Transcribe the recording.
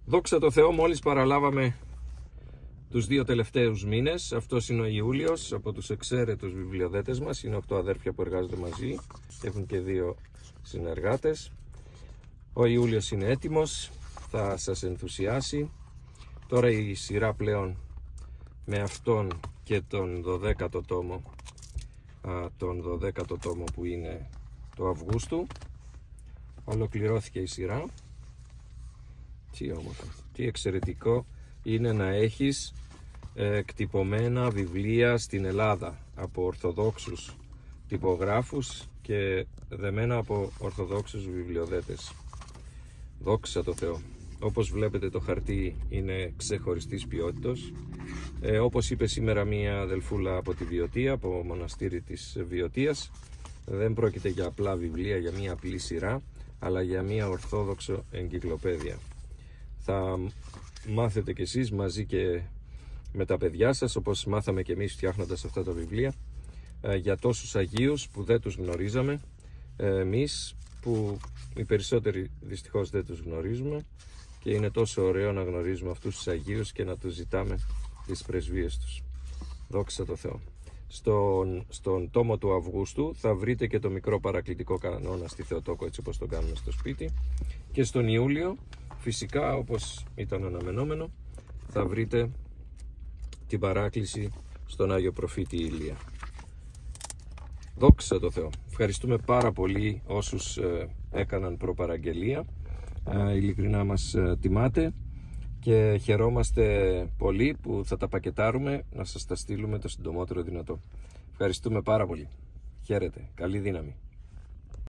Δόξα τω Θεώ, μόλις παραλάβαμε τους 2 τελευταίους μήνες. Αυτός είναι ο Ιούλιος, από τους εξαίρετους βιβλιοδέτες μας. Είναι 8 αδέρφια που εργάζονται μαζί, έχουν και 2 συνεργάτες. Ο Ιούλιος είναι έτοιμος, θα σας ενθουσιάσει. Τώρα η σειρά πλέον με αυτόν και τον 12ο τόμο, που είναι το Αυγούστου, ολοκληρώθηκε η σειρά. Τι όμορφο, τι εξαιρετικό είναι να έχεις εκτυπωμένα βιβλία στην Ελλάδα από ορθοδόξους τυπογράφους και δεμένα από ορθοδόξους βιβλιοδέτες. Δόξα τω Θεώ. Όπως βλέπετε, το χαρτί είναι ξεχωριστής ποιότητας. Όπως είπε σήμερα μία αδελφούλα από τη Βιωτία, από μοναστήρι της Βιωτίας, δεν πρόκειται για απλά βιβλία, για μία απλή σειρά, αλλά για μία ορθόδοξο εγκυκλοπαίδεια. Θα μάθετε κι εσείς μαζί και με τα παιδιά σας, όπως μάθαμε και εμείς φτιάχνοντας αυτά τα βιβλία, για τόσους Αγίους που δεν τους γνωρίζαμε, εμείς που οι περισσότεροι δυστυχώς δεν τους γνωρίζουμε, και είναι τόσο ωραίο να γνωρίζουμε αυτούς τους Αγίους και να τους ζητάμε τις πρεσβείες τους. Δόξα τω Θεώ. Στον τόμο του Αυγούστου θα βρείτε και το μικρό παρακλητικό κανόνα στη Θεοτόκο, έτσι όπως το κάνουμε στο σπίτι, και στον Ιούλιο φυσικά, όπως ήταν αναμενόμενο, θα βρείτε την παράκληση στον Άγιο Προφήτη Ηλία. Δόξα τω Θεώ. Ευχαριστούμε πάρα πολύ όσους έκαναν προπαραγγελία. Ειλικρινά μας τιμάτε και χαιρόμαστε πολύ που θα τα πακετάρουμε να σας τα στείλουμε το συντομότερο δυνατό. Ευχαριστούμε πάρα πολύ. Χαίρετε. Καλή δύναμη.